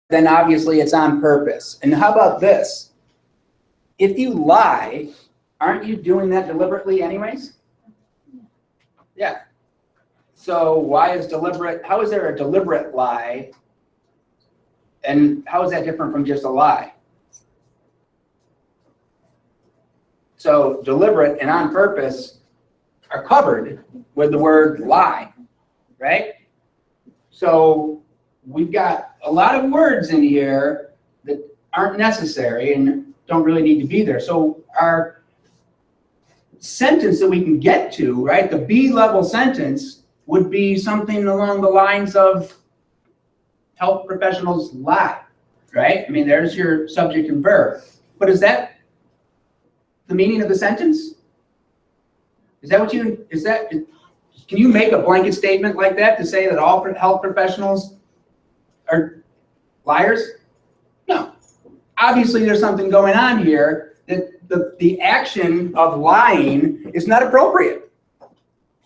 then obviously it's on purpose. And how about this? If you lie, aren't you doing that deliberately anyways? Yeah. So why is deliberate, how is there a deliberate lie? And how is that different from just a lie? So deliberate and on purpose are covered with the word lie, right? So we've got a lot of words in here that aren't necessary and don't really need to be there. So our sentence that we can get to, right, the B-level sentence would be something along the lines of health professionals lie, right? I mean, there's your subject and verb. But is that the meaning of the sentence? Is that what you, is that, can you make a blanket statement like that to say that all health professionals are liars? No. Obviously, there's something going on here that the action of lying is not appropriate.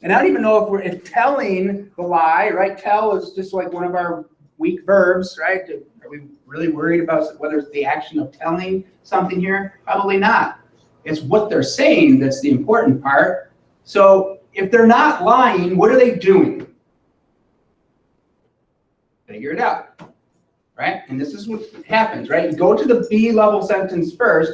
And I don't even know if telling the lie, right? Tell is just like one of our weak verbs, right? Are we really worried about whether it's the action of telling something here? Probably not. It's what they're saying that's the important part. So if they're not lying, what are they doing? Figure it out, right? And this is what happens, right? You go to the B-level sentence first,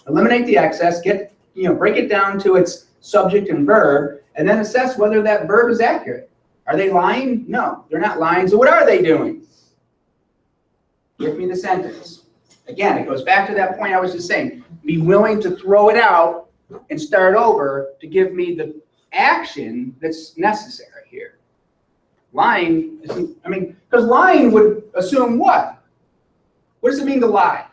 eliminate the excess, break it down to its subject and verb, and then assess whether that verb is accurate. Are they lying? No, they're not lying. So what are they doing? Give me the sentence. Again, it goes back to that point I was just saying. Be willing to throw it out and start over to give me the action that's necessary here. Lying isn't, I mean, because lying would assume what? What does it mean to lie?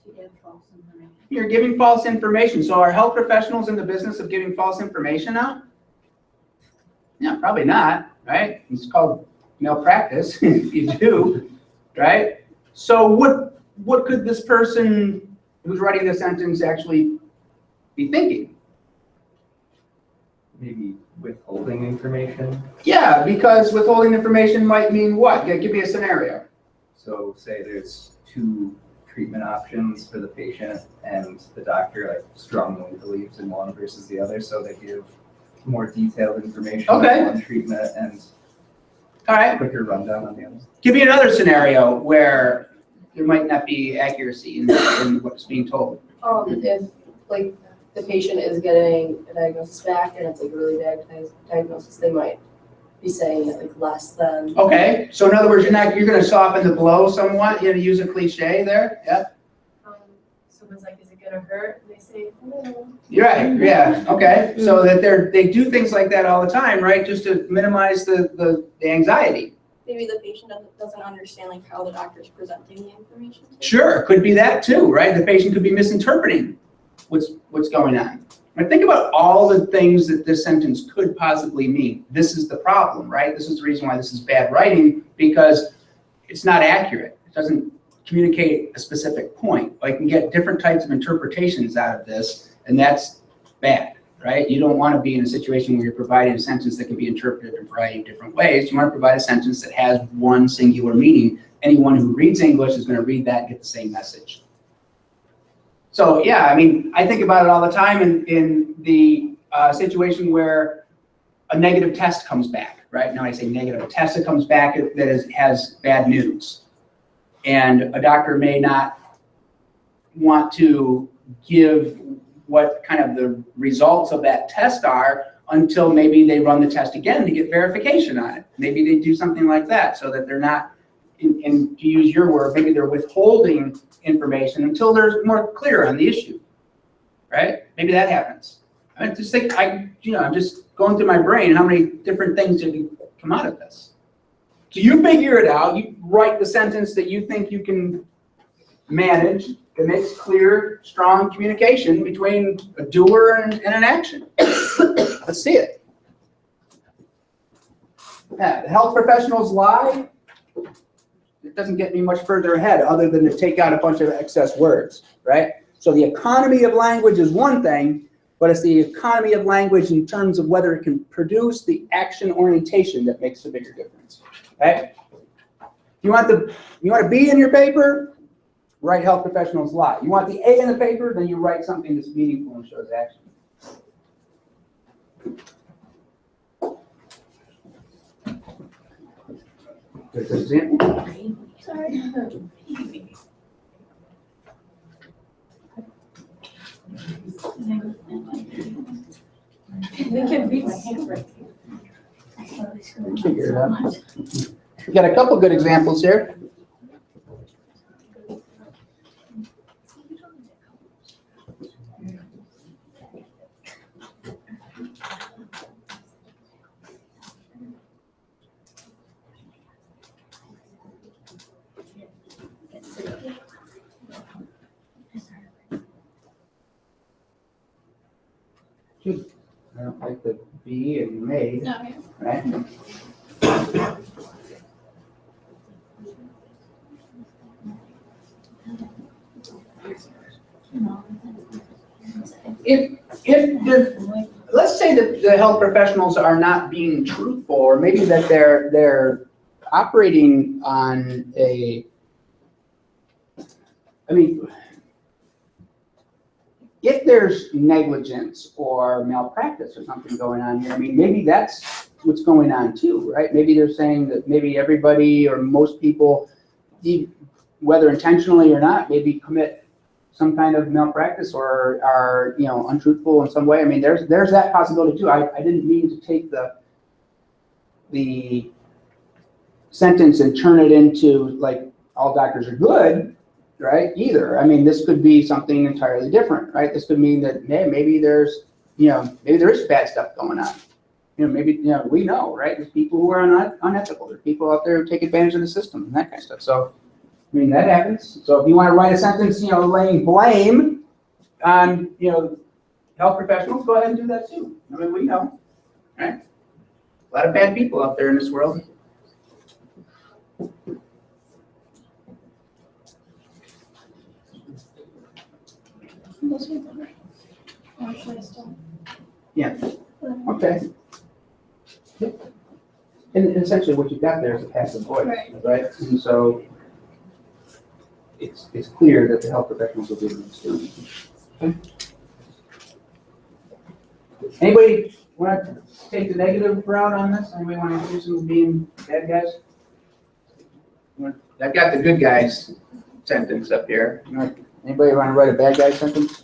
To give false information. You're giving false information. So are health professionals in the business of giving false information out? Yeah, probably not, right? It's called malpractice if you do, right? So what could this person who's writing the sentence actually be thinking? Maybe withholding information. Yeah, because withholding information might mean what? Yeah, give me a scenario. So say there's 2 treatment options for the patient and the doctor strongly believes in one versus the other, so they give more detailed information on one treatment and all right, quicker rundown on the other. Give me another scenario where there might not be accuracy in what's being told. If the patient is getting a diagnosis back and it's a really bad diagnosis, they might be saying it less than. Okay, so in other words, you're going to soften the blow somewhat. You have to use a cliche there. Yeah. Someone's like, "Is it gonna hurt?" And they say, "No." You're right. Yeah. Okay. So that they do things like that all the time, right? Just to minimize the anxiety. Maybe the patient doesn't understand how the doctor's presenting the information. Sure, could be that too, right? The patient could be misinterpreting what's going on. But think about all the things that this sentence could possibly mean. This is the problem, right? This is the reason why this is bad writing, because it's not accurate. It doesn't communicate a specific point. I can get different types of interpretations out of this, and that's bad, right? You don't want to be in a situation where you're providing a sentence that can be interpreted in a variety of different ways. You want to provide a sentence that has one singular meaning. Anyone who reads English is going to read that and get the same message. So yeah, I mean, I think about it all the time in the situation where a negative test comes back, right? Now I say negative, a test that comes back that has bad news. And a doctor may not want to give what kind of the results of that test are until maybe they run the test again to get verification on it. Maybe they do something like that so that they're not, and to use your word, maybe they're withholding information until they're more clear on the issue, right? Maybe that happens. I just think, I'm just going through my brain, how many different things can come out of this. So you figure it out, you write the sentence that you think you can manage that makes clear, strong communication between a doer and an action. Let's see it. Yeah, the health professionals lie. It doesn't get me much further ahead other than to take out a bunch of excess words, right? So the economy of language is one thing, but it's the economy of language in terms of whether it can produce the action orientation that makes the bigger difference, right? You want a B in your paper? Write health professionals lie. You want the A in the paper? Then you write something that's meaningful and shows action. Good example. Sorry. They can read my handwriting. Figure it out. We got a couple good examples here. I don't like the B and made, No, right? Let's say that the health professionals are not being truthful, or maybe that they're operating on a, I mean, if there's negligence or malpractice or something going on here, I mean, maybe that's what's going on too, right? Maybe they're saying that maybe everybody or most people, whether intentionally or not, maybe commit some kind of malpractice or are, you know, untruthful in some way. I mean, there's that possibility too. I didn't mean to take the sentence and turn it into like all doctors are good, right? Either. I mean, this could be something entirely different, right? This could mean that, hey, maybe there's, you know, maybe there is bad stuff going on. You know, maybe, you know, we know, right? There's people who are unethical. There's people out there who take advantage of the system and that kind of stuff. So, I mean, that happens. So if you want to write a sentence, you know, laying blame on, you know, health professionals, go ahead and do that too. I mean, we know, right? A lot of bad people out there in this world. Yeah. Okay. Yep. And essentially what you've got there is a passive voice, right? And so it's clear that the health professionals will be able to do it. Okay. Anybody want to take the negative route on this? Anybody want to accuse them of being bad guys? I've got the good guys sentence up here. Anybody want to write a bad guy sentence?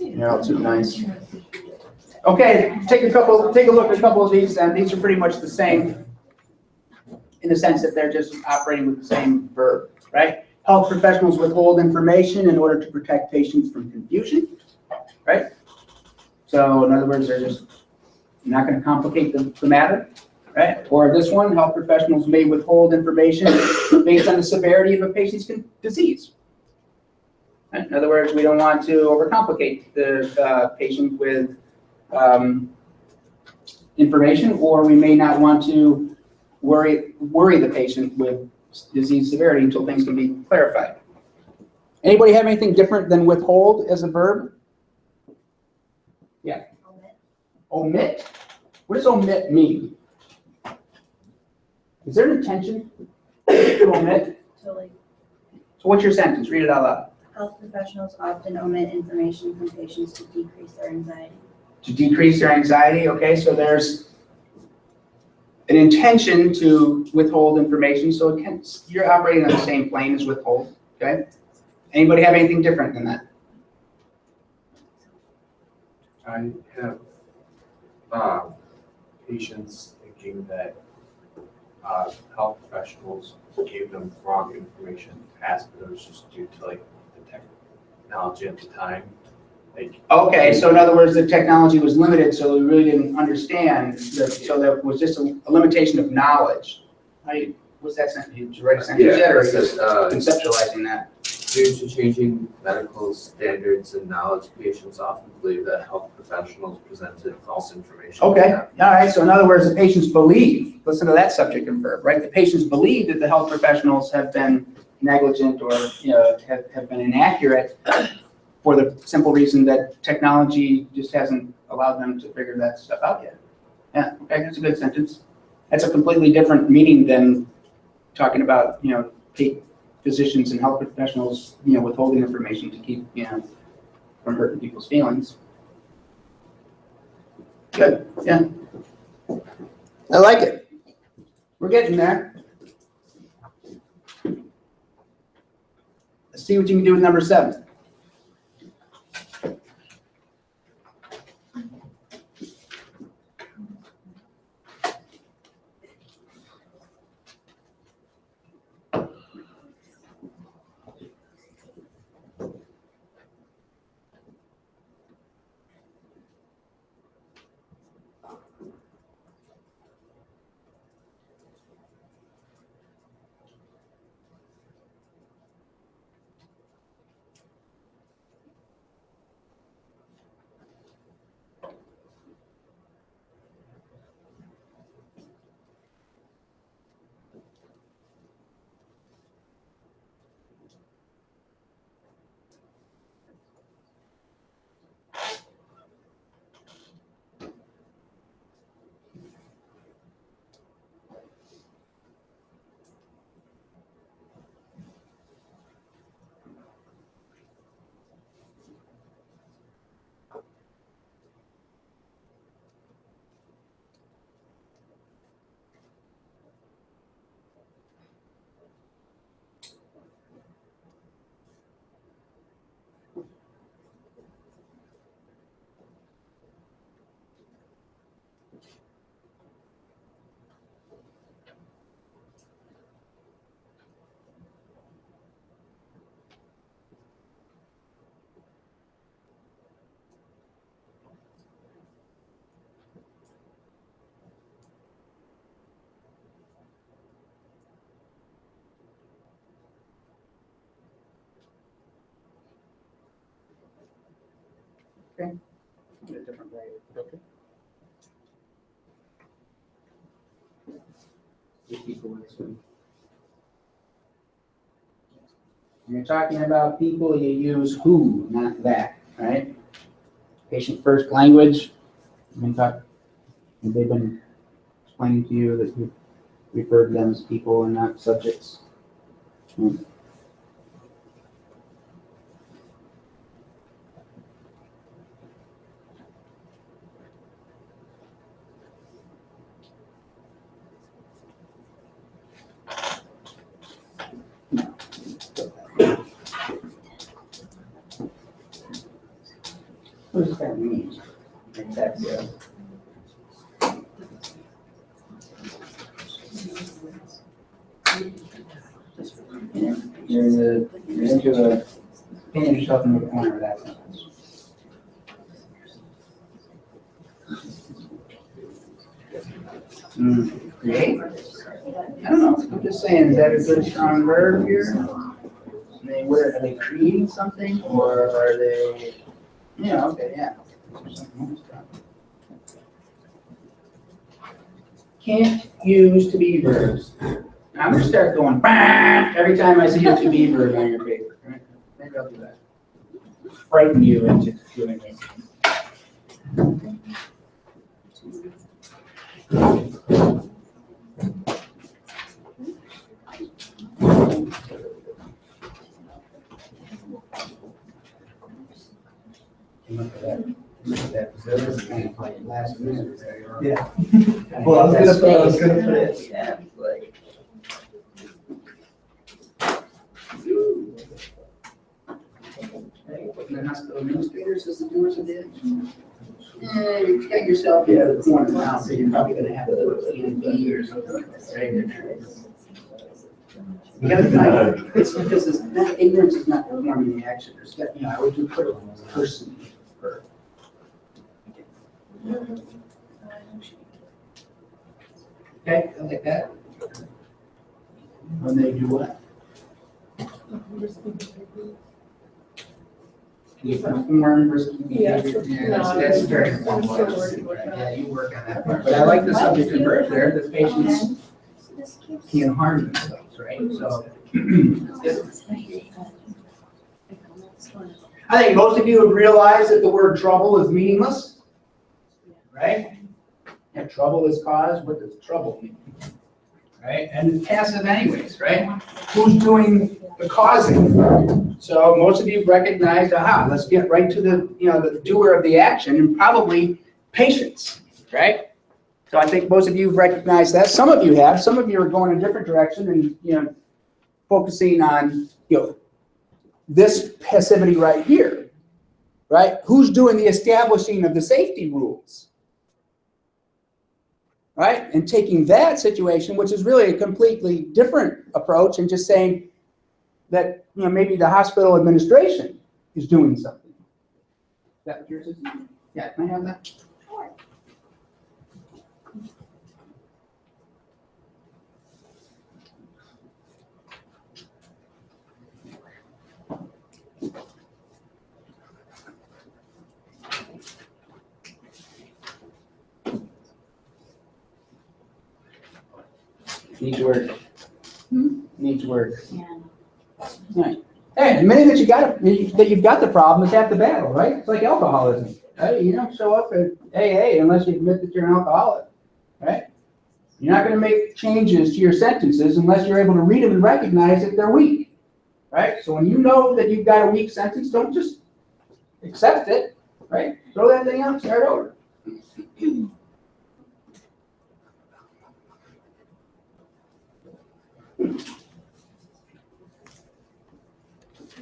You're all too nice. Okay, take a look at a couple of these, and these are pretty much the same in the sense that they're just operating with the same verb, right? Health professionals withhold information in order to protect patients from confusion, right? So in other words, they're just not going to complicate the matter, right? Or this one, health professionals may withhold information based on the severity of a patient's disease. Right? In other words, we don't want to overcomplicate the patient with information, or we may not want to worry the patient with disease severity until things can be clarified. Anybody have anything different than withhold as a verb? Yeah. Omit? What does omit mean? Is there an intention to omit? So what's your sentence? Read it out loud. health professionals often omit information from patients to decrease their anxiety. To decrease their anxiety, okay, so there's an intention to withhold information, so you're operating on the same plane as withhold, okay? Anybody have anything different than that? I have patients thinking that health professionals gave them wrong information in the past, but it was just due to like the technology at the time. Like, Okay, so in other words, the technology was limited, so we really didn't understand, so there was just a limitation of knowledge. What's that sentence? Did you write a sentence yet, or are you just conceptualizing that? due to changing medical standards and knowledge, patients often believe that health professionals presented false information. Okay, all right, so in other words, the patients believe, listen to that subject and verb, right? The patients believe that the health professionals have been negligent or, you know, have been inaccurate for the simple reason that technology just hasn't allowed them to figure that stuff out yet. Yeah, okay, that's a good sentence. That's a completely different meaning than talking about, physicians and health professionals, withholding information to keep, from hurting people's feelings. Good, yeah. I like it. We're getting there. Let's see what you can do with number 7. Okay. Get a different way. Okay. When you're talking about people, you use who, not that, right? Patient first language. They've been explaining to you that you refer to them as people and not subjects. What does that mean? That's you're into the painting yourself in the corner of that sentence. Create? I don't know. I'm just saying, is that a good strong verb here? Are they creating something, or are they? Yeah. Okay. Yeah. Can't use to be verbs. I'm gonna start going bah! Every time I see a to be verb on your paper. Right? Maybe I'll do that. Frighten you into doing it. Last minute. Yeah. Well, I was gonna put it. Yeah. Like. Putting the hospital administrators as the doers of the edge. You got yourself into the corner now, so you're probably gonna have to put C and D or something like that. Right? You gotta find, it's because it's not, ignorance is not performing the action. There's got, I would do put a person for. Okay, I like that. When they do what? You perform versus behavior. Yeah, that's very important. Yeah, you work on that part. But I like the subject of verb there, the patients can harm themselves, right? So. I think most of you have realized that the word trouble is meaningless, right? And trouble is caused. What does trouble mean? Right? And it's passive anyways, right? Who's doing the causing? So most of you recognize, aha, let's get right to the, the doer of the action, and probably patients, right? So I think most of you have recognized that. Some of you have. Some of you are going a different direction and, focusing on, this passivity right here, right? Who's doing the establishing of the safety rules? Right? And taking that situation, which is really a completely different approach, and just saying that, maybe the hospital administration is doing something. Is that what yours is? Yeah, can I have that? Needs work. Needs work. Yeah. Right. Hey, admitting that you've got the problem is half the battle, right? It's like alcoholism. Right? You don't show up at AA unless you admit that you're an alcoholic, right? You're not going to make changes to your sentences unless you're able to read them and recognize that they're weak, right? So when you know that you've got a weak sentence, don't just accept it, right? Throw that thing out, start over.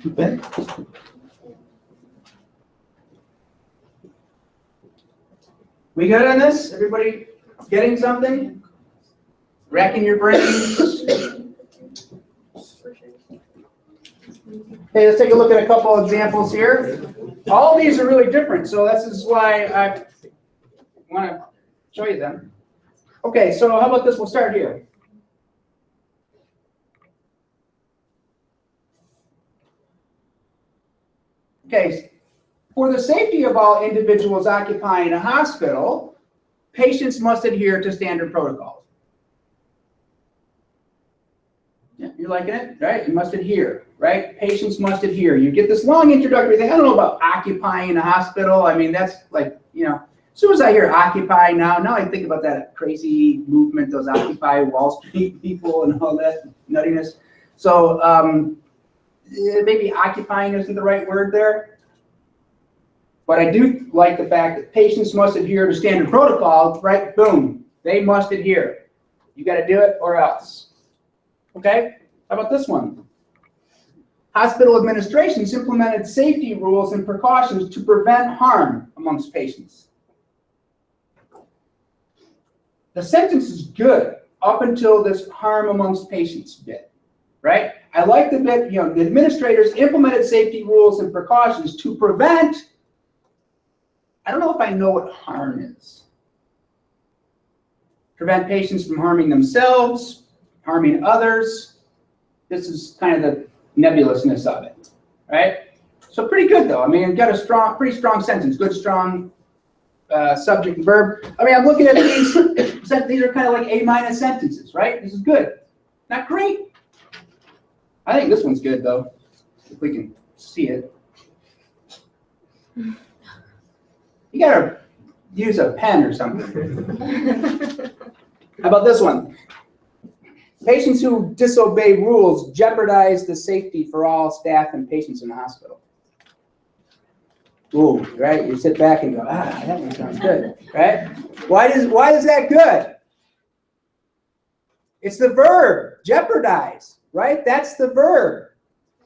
Okay. We good on this? Everybody getting something? Racking your brains? Okay, let's take a look at a couple examples here. All these are really different, so this is why I want to show you them. Okay, so how about this? We'll start here. Okay, for the safety of all individuals occupying a hospital, patients must adhere to standard protocols. Yeah, you're liking it, right? You must adhere, right? Patients must adhere. You get this long introductory thing. I don't know about occupying a hospital. I mean, that's like, as soon as I hear Occupy now I think about that crazy movement, those Occupy Wall Street people and all that nuttiness. So maybe occupying isn't the right word there. But I do like the fact that patients must adhere to standard protocol, right? Boom, they must adhere. You got to do it or else. Okay, how about this one? Hospital administrations implemented safety rules and precautions to prevent harm amongst patients. The sentence is good up until this harm amongst patients bit, right? I like the bit, the administrators implemented safety rules and precautions to prevent. I don't know if I know what harm is. Prevent patients from harming themselves, harming others. This is kind of the nebulousness of it, right? So pretty good though. I mean, got a pretty strong sentence, good, strong subject and verb. I mean, I'm looking at these. These are kind of like A- sentences, right? This is good. Not great. I think this one's good though, if we can see it. You gotta use a pen or something. How about this one? Patients who disobey rules jeopardize the safety for all staff and patients in the hospital. Ooh, right? You sit back and go, that one sounds good, right? Why is that good? It's the verb, jeopardize, right? That's the verb.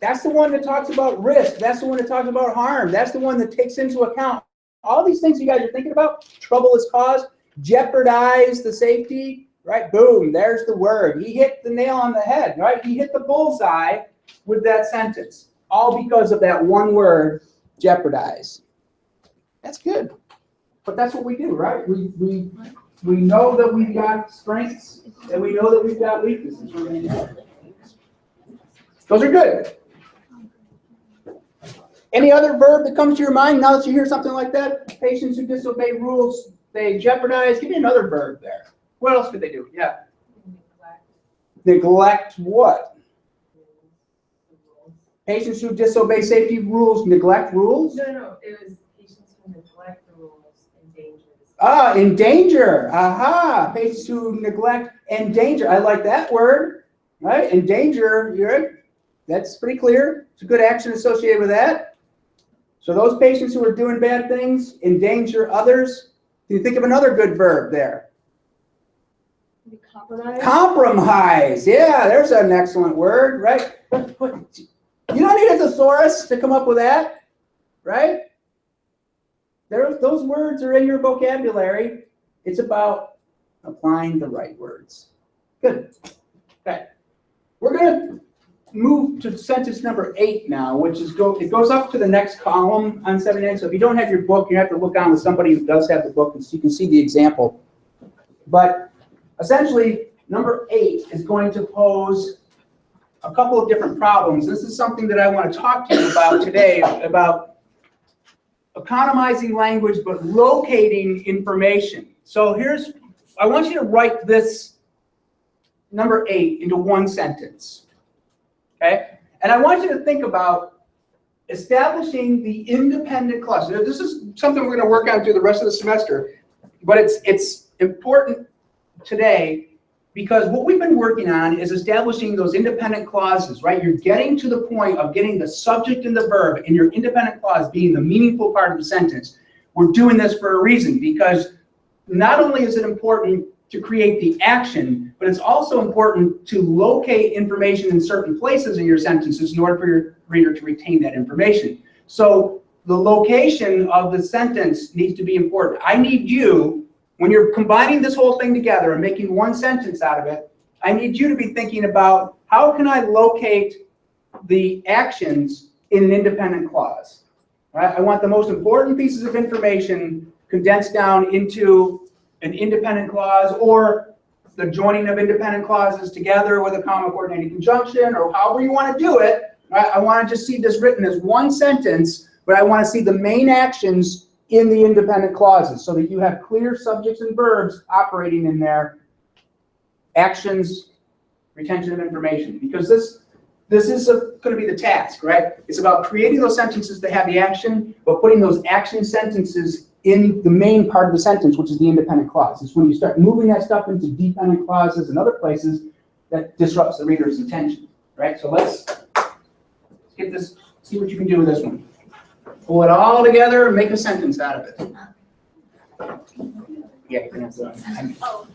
That's the one that talks about risk. That's the one that talks about harm. That's the one that takes into account all these things you guys are thinking about. Trouble is caused, jeopardize the safety, right? Boom, there's the word. He hit the nail on the head, right? He hit the bullseye with that sentence. All because of that one word, jeopardize. That's good. But that's what we do, right? We know that we've got strengths and we know that we've got weaknesses. Those are good. Any other verb that comes to your mind now that you hear something like that? Patients who disobey rules, they jeopardize. Give me another verb there. What else could they do? Yeah. Neglect what? Patients who disobey safety rules, neglect rules. No, it was patients who neglect the rules endanger. Endanger. Aha. Patients who neglect, endanger. I like that word. Right? Endanger. That's pretty clear. It's a good action associated with that. So those patients who are doing bad things, endanger others. Can you think of another good verb there? Compromise. Compromise. Yeah, there's an excellent word, right? But you don't need a thesaurus to come up with that, right? Those words are in your vocabulary. It's about applying the right words. Good. Okay. We're going to move to sentence number 8 now, which is it goes up to the next column on 79. So if you don't have your book, you have to look on with somebody who does have the book, and so you can see the example. But essentially, number 8 is going to pose a couple of different problems. This is something that I want to talk to you about today, about economizing language but locating information. So I want you to write this number 8 into one sentence. Okay? And I want you to think about establishing the independent clause. This is something we're going to work on through the rest of the semester, but it's important today because what we've been working on is establishing those independent clauses, right? You're getting to the point of getting the subject and the verb in your independent clause being the meaningful part of the sentence. We're doing this for a reason, because not only is it important to create the action, but it's also important to locate information in certain places in your sentences in order for your reader to retain that information. So the location of the sentence needs to be important. I need you, when you're combining this whole thing together and making one sentence out of it, I need you to be thinking about how can I locate the actions in an independent clause. Right? I want the most important pieces of information condensed down into an independent clause, or the joining of independent clauses together with a comma coordinating conjunction, or however you want to do it. Right? I want to just see this written as one sentence, but I want to see the main actions in the independent clauses so that you have clear subjects and verbs operating in there. Actions, retention of information, because this is going to be the task, right? It's about creating those sentences that have the action, but putting those action sentences in the main part of the sentence, which is the independent clause. It's when you start moving that stuff into dependent clauses and other places that disrupts the reader's attention, right? So let's get this, see what you can do with this one. Pull it all together and make a sentence out of it. Yeah, you're gonna have to.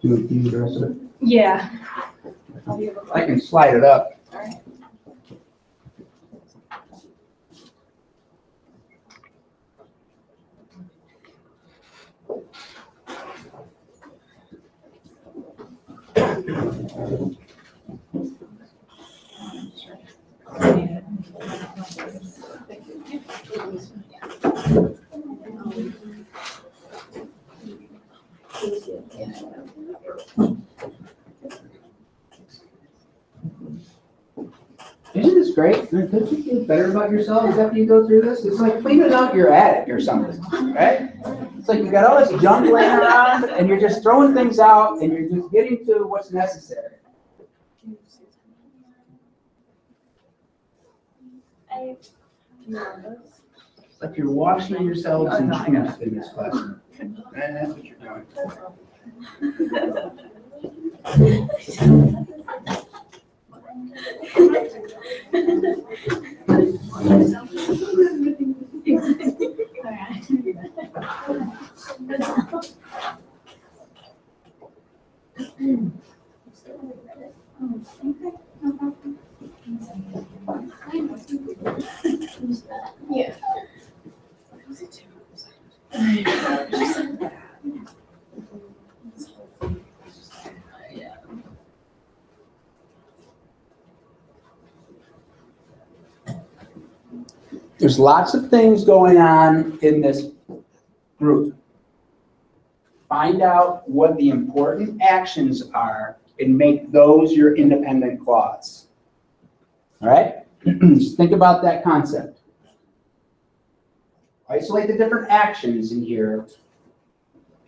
Do the rest of it? Yeah. I can slide it up. All right. Isn't this great? Don't you feel better about yourselves after you go through this? It's like cleaning out your attic or something, right? It's like you got all this junk laying around and you're just throwing things out and you're just getting to what's necessary. It's like you're washing yourselves in truth in this classroom. And that's what you're doing. Yeah. There's lots of things going on in this group. Find out what the important actions are and make those your independent clause. All right? Just think about that concept. Isolate the different actions in here.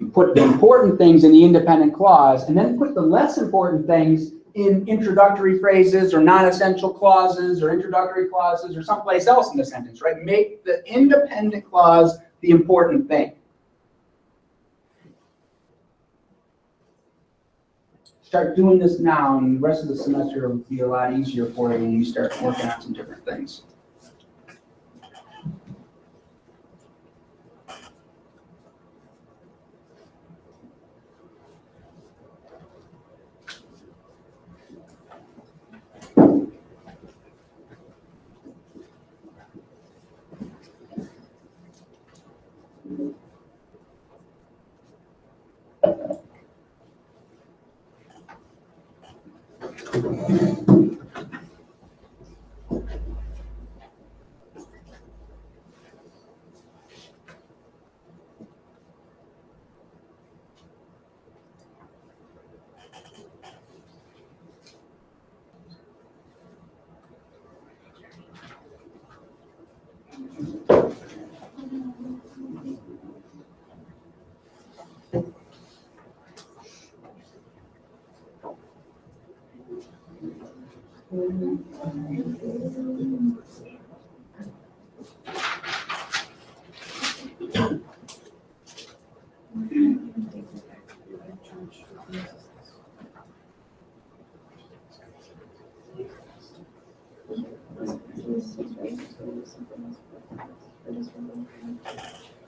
You put the important things in the independent clause, and then put the less important things in introductory phrases or non-essential clauses or introductory clauses or someplace else in the sentence, right? Make the independent clause the important thing. Start doing this now, and the rest of the semester will be a lot easier for you when you start working on some different things.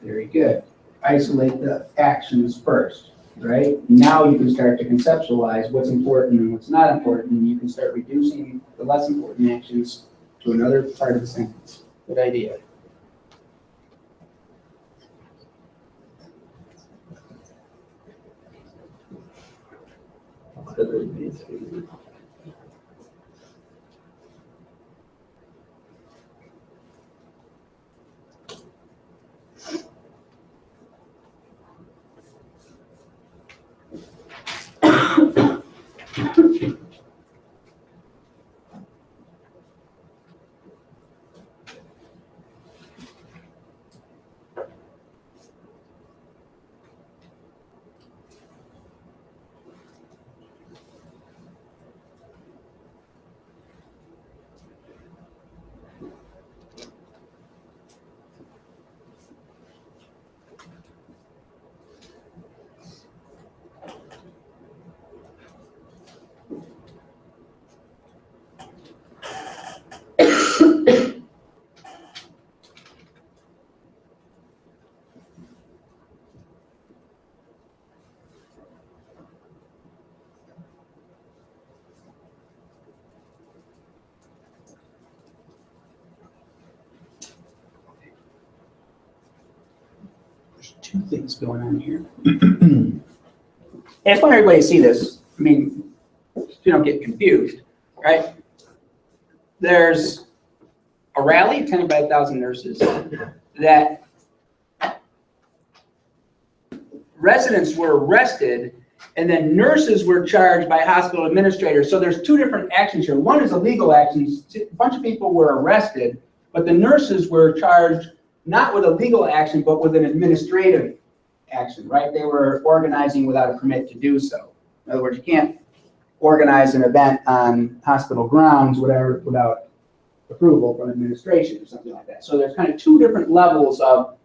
Very good. Isolate the actions first, right? Now you can start to conceptualize what's important and what's not important, and you can start reducing the less important actions to another part of the sentence. Good idea. There's two things going on here. I just want everybody to see this. I mean, so you don't get confused, right? There's a rally attended by 1,000 nurses that residents were arrested, and then nurses were charged by hospital administrators. So there's two different actions here. One is a legal action. A bunch of people were arrested, but the nurses were charged not with a legal action, but with an administrative action, right? They were organizing without a permit to do so. In other words, you can't organize an event on hospital grounds, whatever, without approval from administration or something like that. So there's kind of two different levels of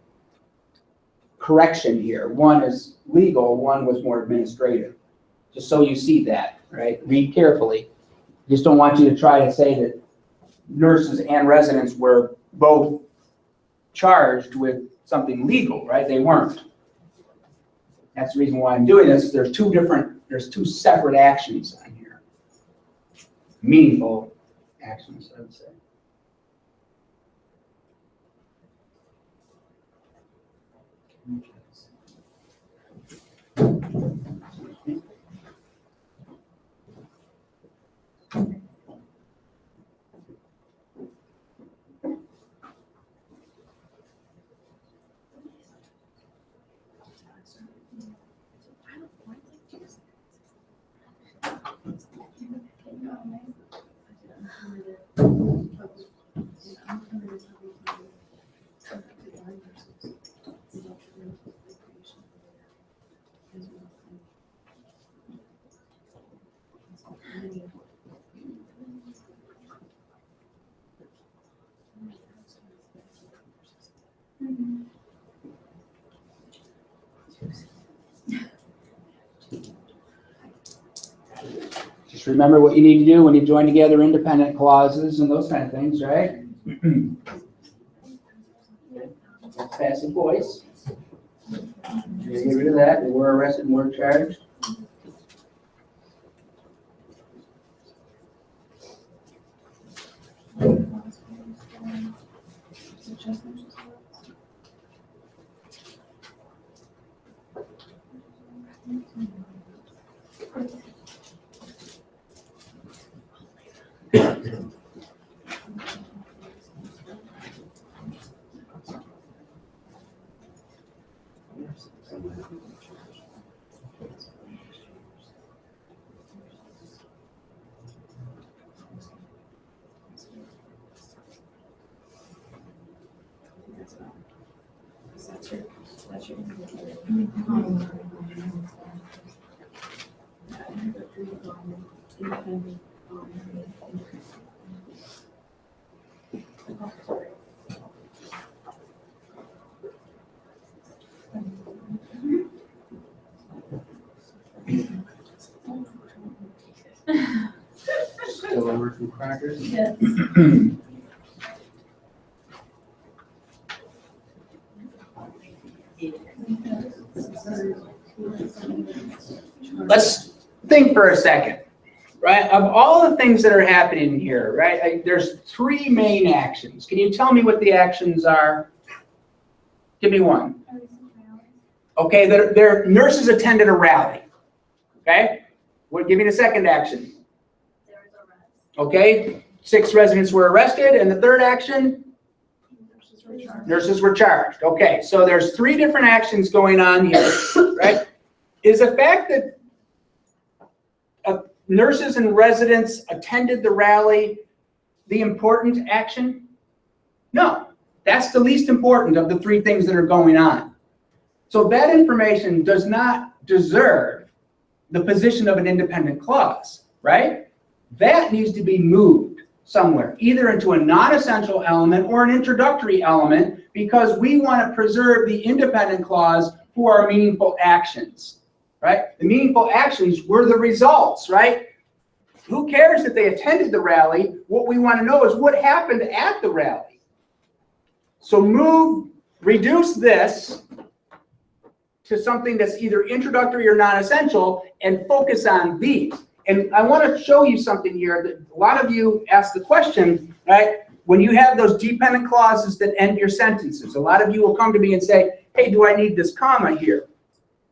correction here. One is legal, one was more administrative. Just so you see that, right? Read carefully. Just don't want you to try to say that nurses and residents were both charged with something legal, right? They weren't. That's the reason why I'm doing this. There's two separate actions on here. Meaningful actions, I would say. Just remember what you need to do when you join together independent clauses and those kind of things, right? Passive voice. Get rid of that. They were arrested and were charged. Still over from crackers? Yes. Let's think for a second, right? Of all the things that are happening here, right? There's three main actions. Can you tell me what the actions are? Give me one. Okay, their nurses attended a rally. Okay? Well, give me the second action. Okay, 6 residents were arrested, and the third action? Nurses were charged. Okay, so there's 3 different actions going on here, right? Is the fact that nurses and residents attended the rally the important action? No, that's the least important of the 3 things that are going on. So that information does not deserve the position of an independent clause, right? That needs to be moved somewhere, either into a non-essential element or an introductory element, because we want to preserve the independent clause for our meaningful actions, right? The meaningful actions were the results, right? Who cares if they attended the rally? What we want to know is what happened at the rally. So reduce this to something that's either introductory or non-essential and focus on these. And I want to show you something here that a lot of you ask the question, right? When you have those dependent clauses that end your sentences, a lot of you will come to me and say, hey, do I need this comma here?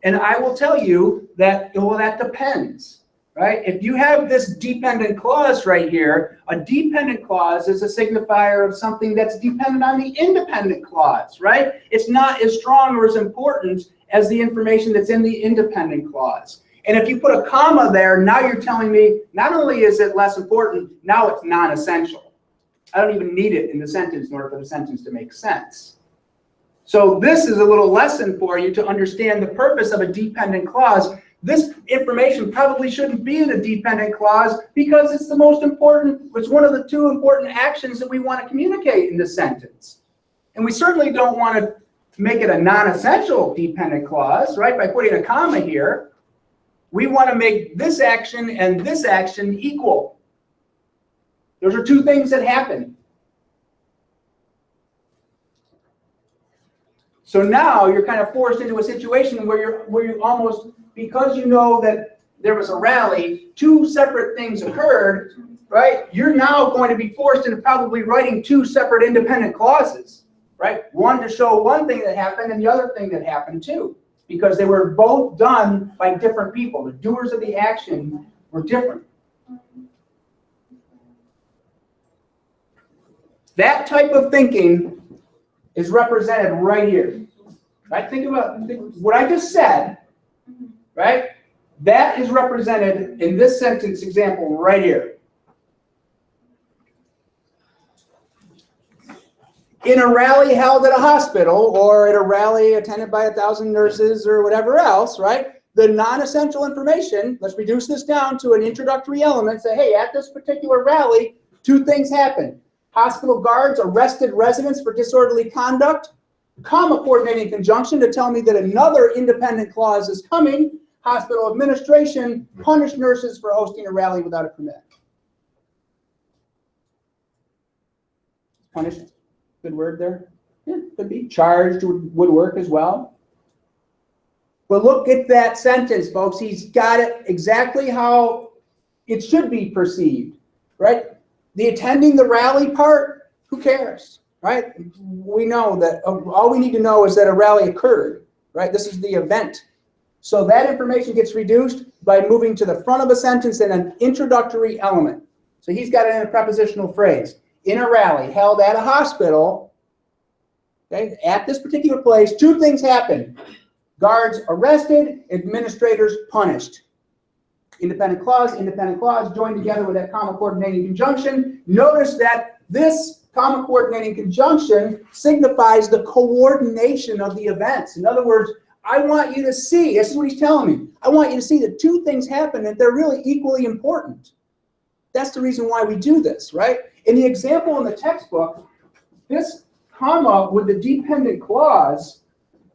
And I will tell you that, well, that depends, right? If you have this dependent clause right here, a dependent clause is a signifier of something that's dependent on the independent clause, right? It's not as strong or as important as the information that's in the independent clause. And if you put a comma there, now you're telling me not only is it less important, now it's non-essential. I don't even need it in the sentence in order for the sentence to make sense. So this is a little lesson for you to understand the purpose of a dependent clause. This information probably shouldn't be in a dependent clause because it's the most important, it's one of the 2 important actions that we want to communicate in this sentence. And we certainly don't want to make it a non-essential dependent clause, right, by putting a comma here. We want to make this action and this action equal. Those are 2 things that happen. So now you're kind of forced into a situation where you almost, because you know that there was a rally, 2 separate things occurred, right? You're now going to be forced into probably writing 2 separate independent clauses, right? One to show one thing that happened and the other thing that happened too, because they were both done by different people. The doers of the action were different. That type of thinking is represented right here. Right? Think what I just said, right? That is represented in this sentence example right here. In a rally held at a hospital or at a rally attended by 1,000 nurses or whatever else, right? The non-essential information, let's reduce this down to an introductory element, say, hey, at this particular rally, 2 things happened. Hospital guards arrested residents for disorderly conduct, comma coordinating conjunction to tell me that another independent clause is coming. Hospital administration punished nurses for hosting a rally without a permit. Punished, good word there. Yeah, could be. Charged would work as well. But look at that sentence, folks. He's got it exactly how it should be perceived, right? The attending the rally part, who cares, right? We know that all we need to know is that a rally occurred, right? This is the event. So that information gets reduced by moving to the front of a sentence and an introductory element. So he's got it in a prepositional phrase. In a rally held at a hospital, okay, at this particular place, two things happened. Guards arrested, administrators punished. Independent clause, joined together with that comma coordinating conjunction. Notice that this comma coordinating conjunction signifies the coordination of the events. In other words, I want you to see, this is what he's telling me, I want you to see that two things happen and they're really equally important. That's the reason why we do this, right? In the example in the textbook, this comma with the dependent clause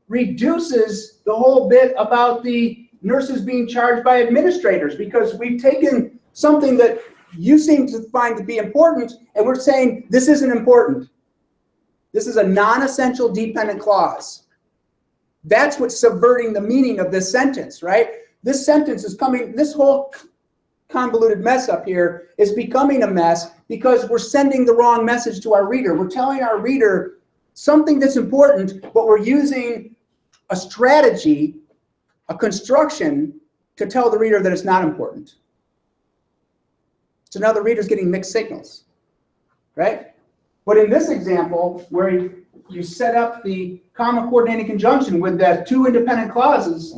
reduces the whole bit about the nurses being charged by administrators, because we've taken something that you seem to find to be important and we're saying this isn't important. This is a non-essential dependent clause. That's what's subverting the meaning of this sentence, right? This sentence is coming, this whole convoluted mess up here is becoming a mess because we're sending the wrong message to our reader. We're telling our reader something that's important, but we're using a strategy, a construction, to tell the reader that it's not important. So now the reader's getting mixed signals, right? But in this example, where you set up the comma coordinating conjunction with the two independent clauses,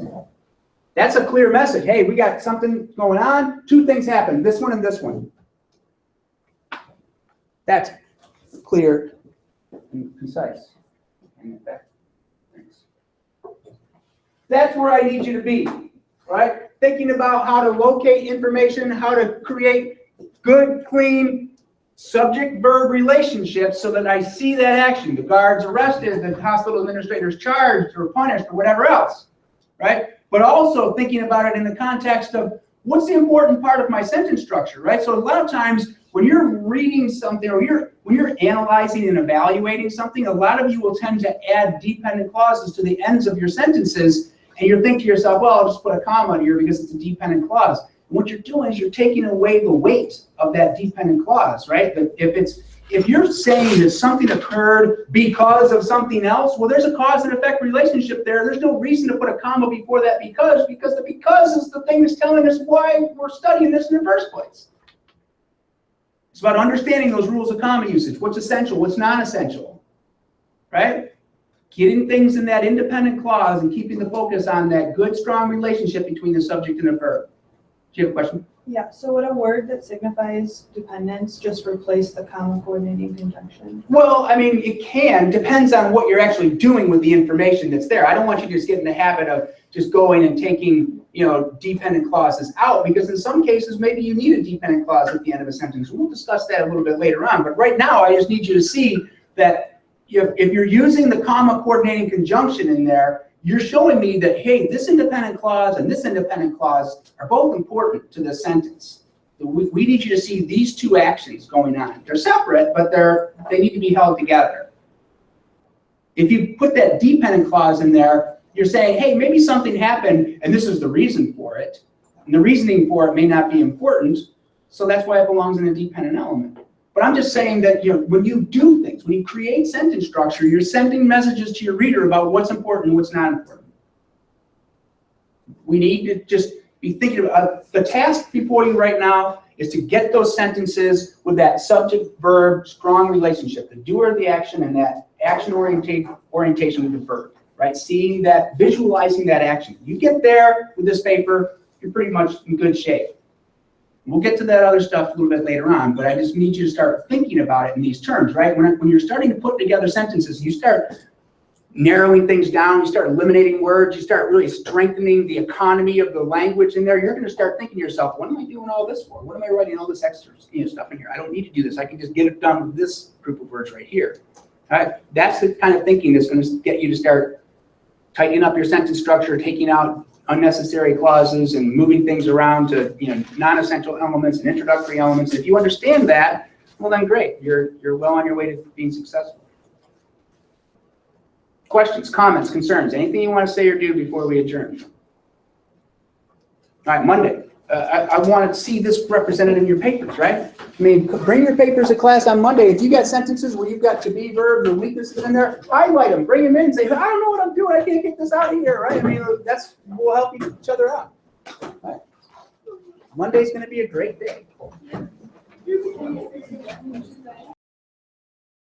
that's a clear message. Hey, we got something going on. Two things happen, this one and this one. That's clear and concise. That's where I need you to be, right? Thinking about how to locate information, how to create good, clean subject-verb relationships so that I see that action. The guard's arrested, the hospital administrator's charged or punished or whatever else, right? But also thinking about it in the context of what's the important part of my sentence structure, right? So a lot of times when you're reading something or when you're analyzing and evaluating something, a lot of you will tend to add dependent clauses to the ends of your sentences, and you're thinking to yourself, well, I'll just put a comma here because it's a dependent clause. And what you're doing is you're taking away the weight of that dependent clause, right? But if you're saying that something occurred because of something else, well, there's a cause and effect relationship there. There's no reason to put a comma before that because the because is the thing that's telling us why we're studying this in the first place. It's about understanding those rules of comma usage. What's essential, what's non-essential, right? Getting things in that independent clause and keeping the focus on that good, strong relationship between the subject and the verb. Do you have a question? Yeah, so would a word that signifies dependence just replace the comma coordinating conjunction? Well, I mean, it can. Depends on what you're actually doing with the information that's there. I don't want you to just get in the habit of just going and taking, dependent clauses out, because in some cases, maybe you need a dependent clause at the end of a sentence. We'll discuss that a little bit later on. But right now, I just need you to see that if you're using the comma coordinating conjunction in there, you're showing me that, hey, this independent clause and this independent clause are both important to this sentence. We need you to see these two actions going on. They're separate, but they need to be held together. If you put that dependent clause in there, you're saying, hey, maybe something happened and this is the reason for it. And the reasoning for it may not be important, so that's why it belongs in a dependent element. But I'm just saying that when you do things, when you create sentence structure, you're sending messages to your reader about what's important and what's not important. We need to just be thinking about the task before you right now is to get those sentences with that subject-verb strong relationship, the doer of the action and that action orientation with the verb, right? Seeing that, visualizing that action. You get there with this paper, you're pretty much in good shape. We'll get to that other stuff a little bit later on, but I just need you to start thinking about it in these terms, right? When you're starting to put together sentences, you start narrowing things down, you start eliminating words, you start really strengthening the economy of the language in there. You're going to start thinking to yourself, what am I doing all this for? What am I writing all this extra stuff in here? I don't need to do this. I can just get it done with this group of words right here. right? That's the kind of thinking that's going to get you to start tightening up your sentence structure, taking out unnecessary clauses and moving things around to, non-essential elements and introductory elements. If you understand that, well then great, you're well on your way to being successful. Questions, comments, concerns, anything you want to say or do before we adjourn? All right, Monday. I want to see this represented in your papers, right? I mean, bring your papers to class on Monday. If you got sentences where you've got to-be verbs or weaknesses in there, highlight them, bring them in, say, I don't know what I'm doing, I can't get this out of here, right? I mean, we'll help each other out. Right. Monday's going to be a great day.